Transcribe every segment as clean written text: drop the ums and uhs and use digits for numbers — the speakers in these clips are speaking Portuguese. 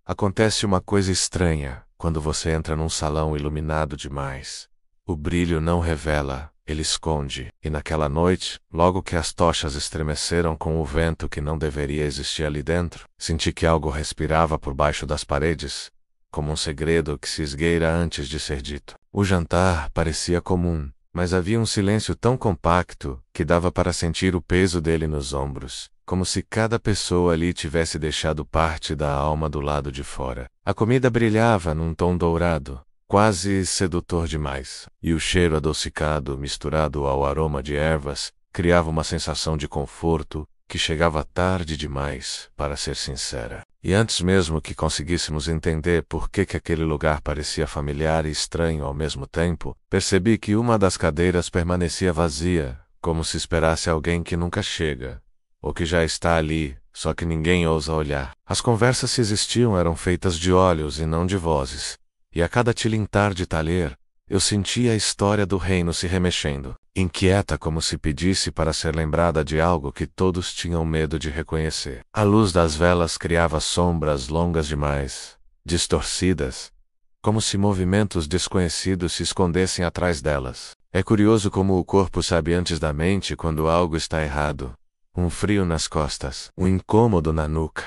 Acontece uma coisa estranha quando você entra num salão iluminado demais. O brilho não revela, ele esconde, e naquela noite, logo que as tochas estremeceram com o vento que não deveria existir ali dentro, senti que algo respirava por baixo das paredes, como um segredo que se esgueira antes de ser dito. O jantar parecia comum, mas havia um silêncio tão compacto que dava para sentir o peso dele nos ombros, como se cada pessoa ali tivesse deixado parte da alma do lado de fora. A comida brilhava num tom dourado, quase sedutor demais, e o cheiro adocicado, misturado ao aroma de ervas, criava uma sensação de conforto que chegava tarde demais, para ser sincera. E antes mesmo que conseguíssemos entender por que aquele lugar parecia familiar e estranho ao mesmo tempo, percebi que uma das cadeiras permanecia vazia, como se esperasse alguém que nunca chega, ou que já está ali, só que ninguém ousa olhar. As conversas, se existiam, eram feitas de olhos e não de vozes, e a cada tilintar de talher, eu sentia a história do reino se remexendo, inquieta como se pedisse para ser lembrada de algo que todos tinham medo de reconhecer. A luz das velas criava sombras longas demais, distorcidas, como se movimentos desconhecidos se escondessem atrás delas. É curioso como o corpo sabe antes da mente quando algo está errado. Um frio nas costas, um incômodo na nuca.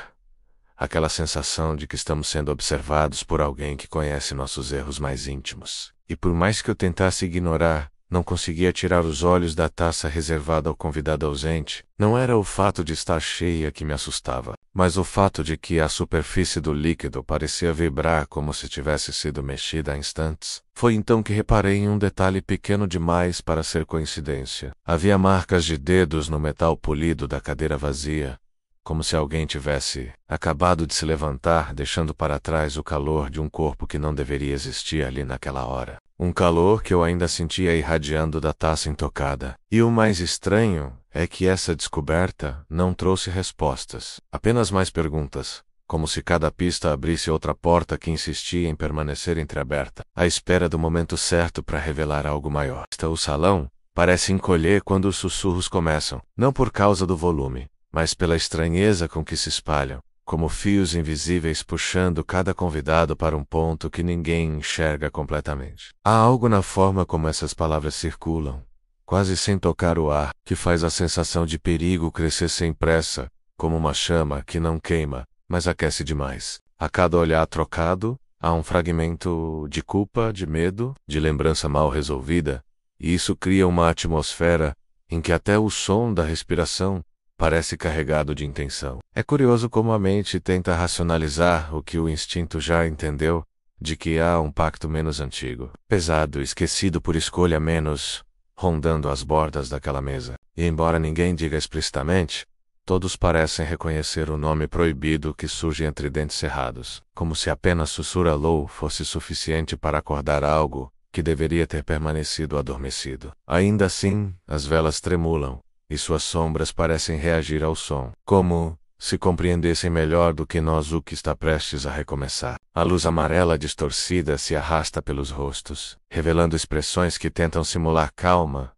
Aquela sensação de que estamos sendo observados por alguém que conhece nossos erros mais íntimos. E por mais que eu tentasse ignorar, não conseguia tirar os olhos da taça reservada ao convidado ausente. Não era o fato de estar cheia que me assustava, mas o fato de que a superfície do líquido parecia vibrar como se tivesse sido mexida há instantes. Foi então que reparei em um detalhe pequeno demais para ser coincidência. Havia marcas de dedos no metal polido da cadeira vazia, como se alguém tivesse acabado de se levantar, deixando para trás o calor de um corpo que não deveria existir ali naquela hora. Um calor que eu ainda sentia irradiando da taça intocada. E o mais estranho é que essa descoberta não trouxe respostas, apenas mais perguntas, como se cada pista abrisse outra porta que insistia em permanecer entreaberta, à espera do momento certo para revelar algo maior. O salão parece encolher quando os sussurros começam, não por causa do volume, mas pela estranheza com que se espalham, como fios invisíveis puxando cada convidado para um ponto que ninguém enxerga completamente. Há algo na forma como essas palavras circulam, quase sem tocar o ar, que faz a sensação de perigo crescer sem pressa, como uma chama que não queima, mas aquece demais. A cada olhar trocado, há um fragmento de culpa, de medo, de lembrança mal resolvida, e isso cria uma atmosfera em que até o som da respiração parece carregado de intenção. É curioso como a mente tenta racionalizar o que o instinto já entendeu, de que há um pacto menos antigo, pesado, esquecido por escolha menos, rondando as bordas daquela mesa. E embora ninguém diga explicitamente, todos parecem reconhecer o nome proibido que surge entre dentes cerrados, como se apenas sussurrá-lo fosse suficiente para acordar algo que deveria ter permanecido adormecido. Ainda assim, as velas tremulam, e suas sombras parecem reagir ao som, como se compreendessem melhor do que nós o que está prestes a recomeçar. A luz amarela distorcida se arrasta pelos rostos, revelando expressões que tentam simular calma,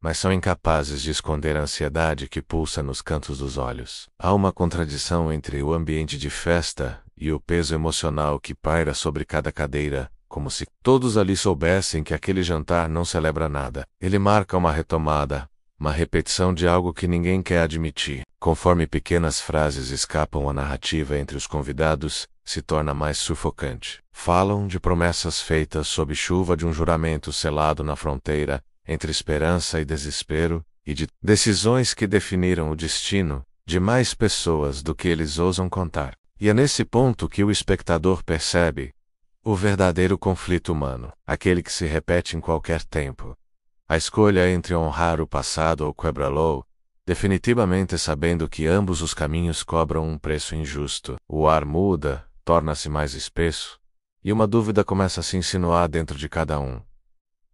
mas são incapazes de esconder a ansiedade que pulsa nos cantos dos olhos. Há uma contradição entre o ambiente de festa e o peso emocional que paira sobre cada cadeira, como se todos ali soubessem que aquele jantar não celebra nada. Ele marca uma retomada, uma repetição de algo que ninguém quer admitir. Conforme pequenas frases escapam à narrativa entre os convidados, se torna mais sufocante. Falam de promessas feitas sob chuva de um juramento selado na fronteira entre esperança e desespero, e de decisões que definiram o destino de mais pessoas do que eles ousam contar. E é nesse ponto que o espectador percebe o verdadeiro conflito humano, aquele que se repete em qualquer tempo. A escolha entre honrar o passado ou quebrá-lo, definitivamente sabendo que ambos os caminhos cobram um preço injusto. O ar muda, torna-se mais espesso, e uma dúvida começa a se insinuar dentro de cada um.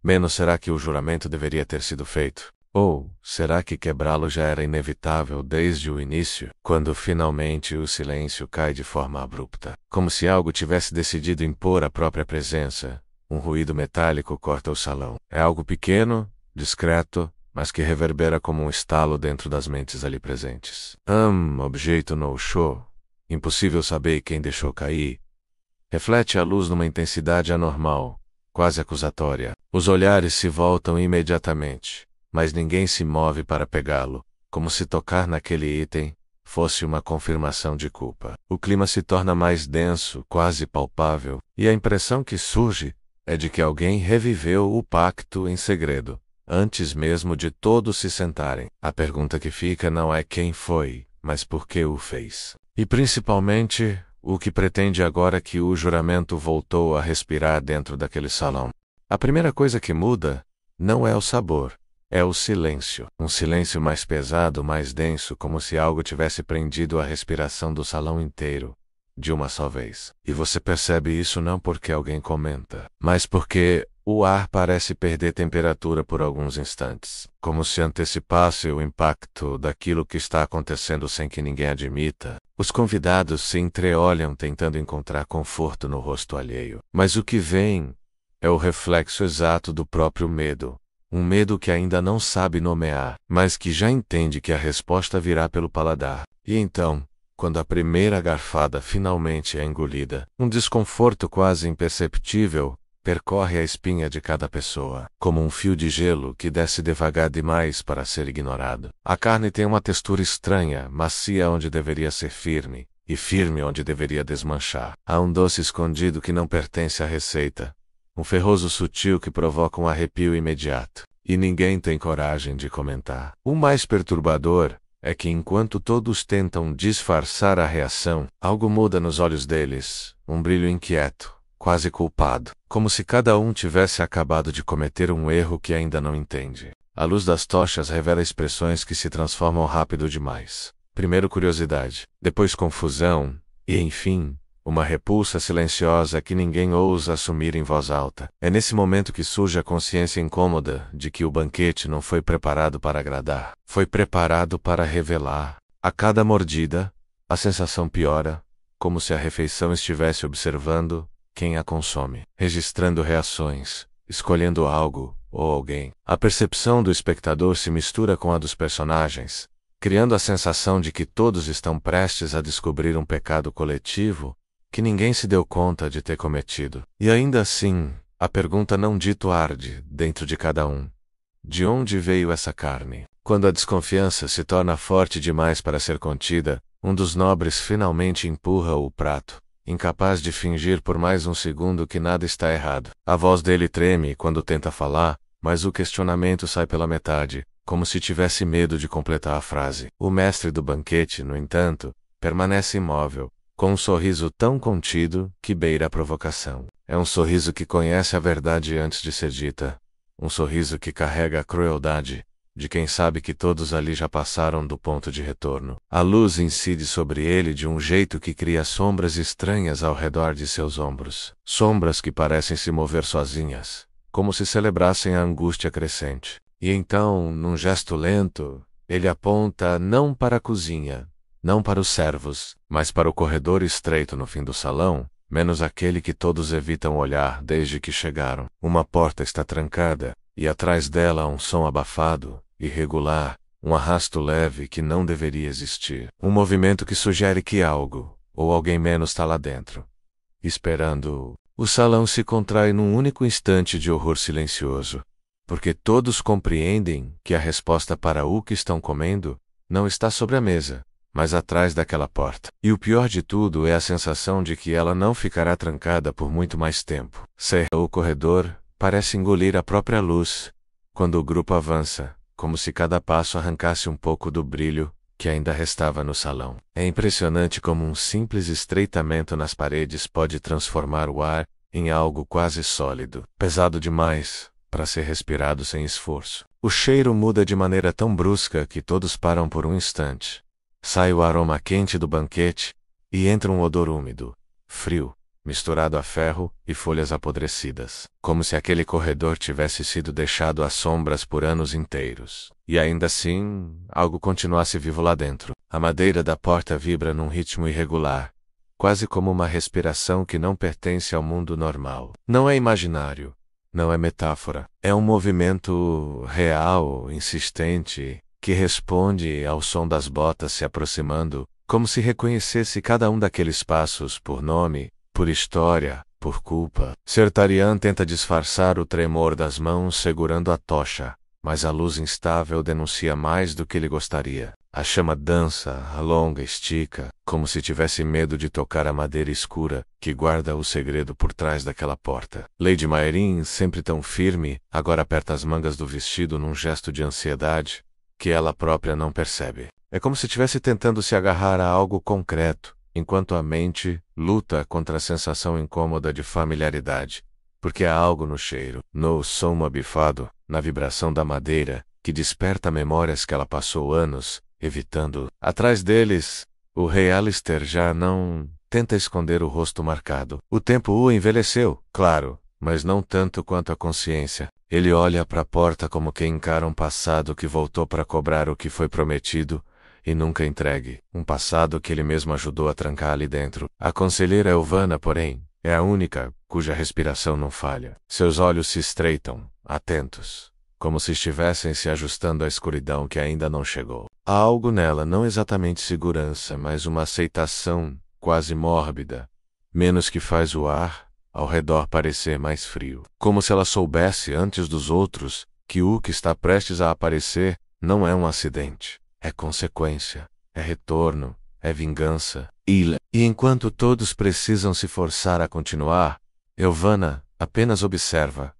Menos será que o juramento deveria ter sido feito? Ou será que quebrá-lo já era inevitável desde o início, quando finalmente o silêncio cai de forma abrupta, como se algo tivesse decidido impor a própria presença? Um ruído metálico corta o salão. É algo pequeno, discreto, mas que reverbera como um estalo dentro das mentes ali presentes. Objeto no show. Impossível saber quem deixou cair, Reflete a luz numa intensidade anormal, quase acusatória. Os olhares se voltam imediatamente, mas ninguém se move para pegá-lo, como se tocar naquele item fosse uma confirmação de culpa. O clima se torna mais denso, quase palpável, e a impressão que surge é de que alguém reviveu o pacto em segredo, antes mesmo de todos se sentarem. A pergunta que fica não é quem foi, mas por que o fez. E principalmente, o que pretende agora que o juramento voltou a respirar dentro daquele salão. A primeira coisa que muda não é o sabor, é o silêncio. Um silêncio mais pesado, mais denso, como se algo tivesse prendido a respiração do salão inteiro, de uma só vez. E você percebe isso não porque alguém comenta, mas porque o ar parece perder temperatura por alguns instantes, como se antecipasse o impacto daquilo que está acontecendo sem que ninguém admita. Os convidados se entreolham tentando encontrar conforto no rosto alheio. Mas o que vem é o reflexo exato do próprio medo. Um medo que ainda não sabe nomear, mas que já entende que a resposta virá pelo paladar. E então, quando a primeira garfada finalmente é engolida, um desconforto quase imperceptível percorre a espinha de cada pessoa, como um fio de gelo que desce devagar demais para ser ignorado. A carne tem uma textura estranha, macia onde deveria ser firme, e firme onde deveria desmanchar. Há um doce escondido que não pertence à receita, um ferroso sutil que provoca um arrepio imediato, e ninguém tem coragem de comentar. O mais perturbador é que enquanto todos tentam disfarçar a reação, algo muda nos olhos deles, um brilho inquieto, quase culpado, como se cada um tivesse acabado de cometer um erro que ainda não entende. A luz das tochas revela expressões que se transformam rápido demais. Primeiro curiosidade, depois confusão, e enfim, uma repulsa silenciosa que ninguém ousa assumir em voz alta. É nesse momento que surge a consciência incômoda de que o banquete não foi preparado para agradar. Foi preparado para revelar. A cada mordida, a sensação piora, como se a refeição estivesse observando quem a consome, registrando reações, escolhendo algo ou alguém. A percepção do espectador se mistura com a dos personagens, criando a sensação de que todos estão prestes a descobrir um pecado coletivo que ninguém se deu conta de ter cometido. E ainda assim, a pergunta não dito arde dentro de cada um. De onde veio essa carne? Quando a desconfiança se torna forte demais para ser contida, um dos nobres finalmente empurra o prato, incapaz de fingir por mais um segundo que nada está errado. A voz dele treme quando tenta falar, mas o questionamento sai pela metade, como se tivesse medo de completar a frase. O mestre do banquete, no entanto, permanece imóvel, com um sorriso tão contido que beira a provocação. É um sorriso que conhece a verdade antes de ser dita. Um sorriso que carrega a crueldade de quem sabe que todos ali já passaram do ponto de retorno. A luz incide sobre ele de um jeito que cria sombras estranhas ao redor de seus ombros. Sombras que parecem se mover sozinhas, como se celebrassem a angústia crescente. E então, num gesto lento, ele aponta não para a cozinha, não para os servos, mas para o corredor estreito no fim do salão, menos aquele que todos evitam olhar desde que chegaram. Uma porta está trancada, e atrás dela um som abafado, irregular, um arrasto leve que não deveria existir. Um movimento que sugere que algo, ou alguém menos está lá dentro, esperando-o. O salão se contrai num único instante de horror silencioso, porque todos compreendem que a resposta para o que estão comendo não está sobre a mesa, mas atrás daquela porta. E o pior de tudo é a sensação de que ela não ficará trancada por muito mais tempo. O corredor parece engolir a própria luz, quando o grupo avança, como se cada passo arrancasse um pouco do brilho que ainda restava no salão. É impressionante como um simples estreitamento nas paredes pode transformar o ar em algo quase sólido, pesado demais para ser respirado sem esforço. O cheiro muda de maneira tão brusca que todos param por um instante. Sai o aroma quente do banquete e entra um odor úmido, frio, misturado a ferro e folhas apodrecidas, como se aquele corredor tivesse sido deixado às sombras por anos inteiros. E ainda assim, algo continuasse vivo lá dentro. A madeira da porta vibra num ritmo irregular, quase como uma respiração que não pertence ao mundo normal. Não é imaginário, não é metáfora. É um movimento real, insistente, que responde ao som das botas se aproximando, como se reconhecesse cada um daqueles passos por nome Por história, por culpa. Ser Tarian tenta disfarçar o tremor das mãos segurando a tocha, mas a luz instável denuncia mais do que ele gostaria. A chama dança, alonga, estica, como se tivesse medo de tocar a madeira escura que guarda o segredo por trás daquela porta. Lady Maerin, sempre tão firme, agora aperta as mangas do vestido num gesto de ansiedade que ela própria não percebe. É como se estivesse tentando se agarrar a algo concreto, enquanto a mente luta contra a sensação incômoda de familiaridade, porque há algo no cheiro, no som abafado, na vibração da madeira, que desperta memórias que ela passou anos evitando. Atrás deles, o rei Alistair já não tenta esconder o rosto marcado. O tempo o envelheceu, claro, mas não tanto quanto a consciência. Ele olha para a porta como quem encara um passado que voltou para cobrar o que foi prometido e nunca entregue. Um passado que ele mesmo ajudou a trancar ali dentro. A conselheira Elvana, porém, é a única cuja respiração não falha. Seus olhos se estreitam, atentos, como se estivessem se ajustando à escuridão que ainda não chegou. Há algo nela, não exatamente segurança, mas uma aceitação quase mórbida, menos que faz o ar ao redor parecer mais frio. Como se ela soubesse antes dos outros que o que está prestes a aparecer não é um acidente, é consequência, é retorno, é vingança. E enquanto todos precisam se forçar a continuar, Elvana apenas observa,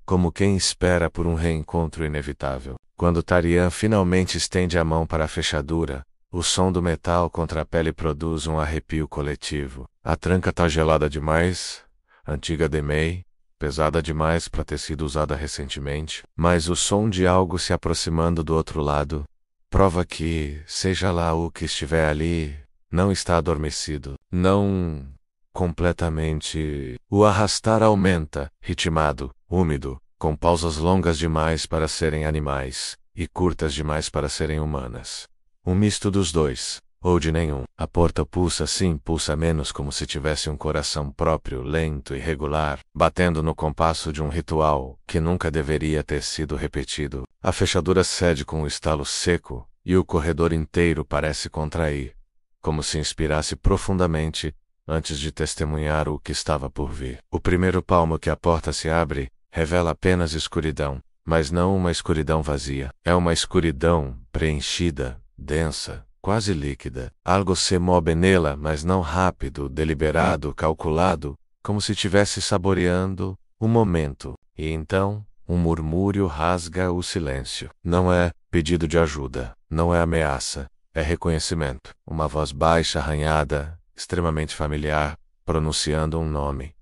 como quem espera por um reencontro inevitável. Quando Tarian finalmente estende a mão para a fechadura, o som do metal contra a pele produz um arrepio coletivo. A tranca tá gelada demais, antiga demais, pesada demais para ter sido usada recentemente, mas o som de algo se aproximando do outro lado prova que, seja lá o que estiver ali, não está adormecido, não completamente. O arrastar aumenta, ritmado, úmido, com pausas longas demais para serem animais e curtas demais para serem humanas. Um misto dos dois, ou de nenhum. A porta pulsa sim, pulsa menos, como se tivesse um coração próprio, lento e regular, batendo no compasso de um ritual que nunca deveria ter sido repetido. A fechadura cede com um estalo seco e o corredor inteiro parece contrair, como se inspirasse profundamente antes de testemunhar o que estava por vir. O primeiro palmo que a porta se abre revela apenas escuridão, mas não uma escuridão vazia. É uma escuridão preenchida, densa, quase líquida. Algo se move nela, mas não rápido, deliberado, calculado, como se estivesse saboreando o momento. E então, um murmúrio rasga o silêncio. Não é pedido de ajuda, não é ameaça, é reconhecimento. Uma voz baixa, arranhada, extremamente familiar, pronunciando um nome.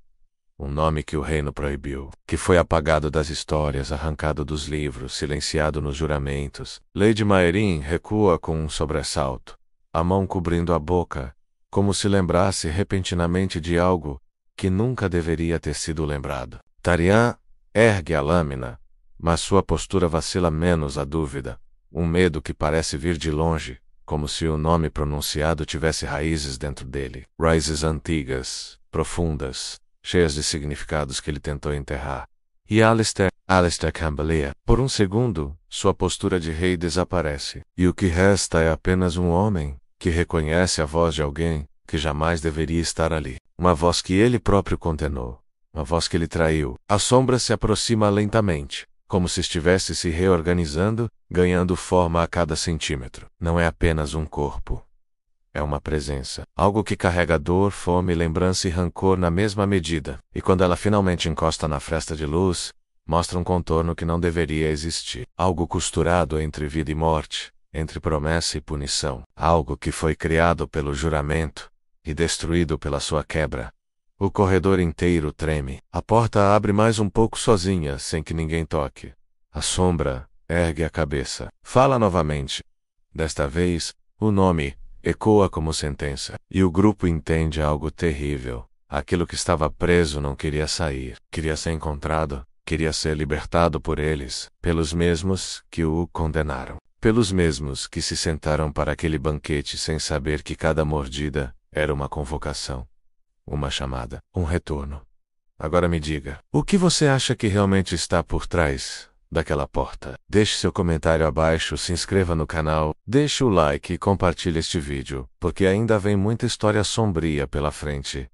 Um nome que o reino proibiu, que foi apagado das histórias, arrancado dos livros, silenciado nos juramentos. Lady Maerin recua com um sobressalto, a mão cobrindo a boca, como se lembrasse repentinamente de algo que nunca deveria ter sido lembrado. Tarian ergue a lâmina, mas sua postura vacila menos a dúvida, um medo que parece vir de longe, como se o nome pronunciado tivesse raízes dentro dele. Raízes antigas, profundas, cheias de significados que ele tentou enterrar. E Alistair cambaleia. Por um segundo, sua postura de rei desaparece. E o que resta é apenas um homem que reconhece a voz de alguém que jamais deveria estar ali. Uma voz que ele próprio condenou. Uma voz que ele traiu. A sombra se aproxima lentamente, como se estivesse se reorganizando, ganhando forma a cada centímetro. Não é apenas um corpo. É uma presença. Algo que carrega dor, fome, lembrança e rancor na mesma medida. E quando ela finalmente encosta na fresta de luz, mostra um contorno que não deveria existir. Algo costurado entre vida e morte, entre promessa e punição. Algo que foi criado pelo juramento e destruído pela sua quebra. O corredor inteiro treme. A porta abre mais um pouco sozinha, sem que ninguém toque. A sombra ergue a cabeça. Fala novamente. Desta vez, o nome ecoa como sentença. E o grupo entende algo terrível. Aquilo que estava preso não queria sair. Queria ser encontrado. Queria ser libertado por eles. Pelos mesmos que o condenaram. Pelos mesmos que se sentaram para aquele banquete sem saber que cada mordida era uma convocação. Uma chamada. Um retorno. Agora me diga, o que você acha que realmente está por trás daquela porta? Deixe seu comentário abaixo, se inscreva no canal, deixe o like e compartilhe este vídeo, porque ainda vem muita história sombria pela frente.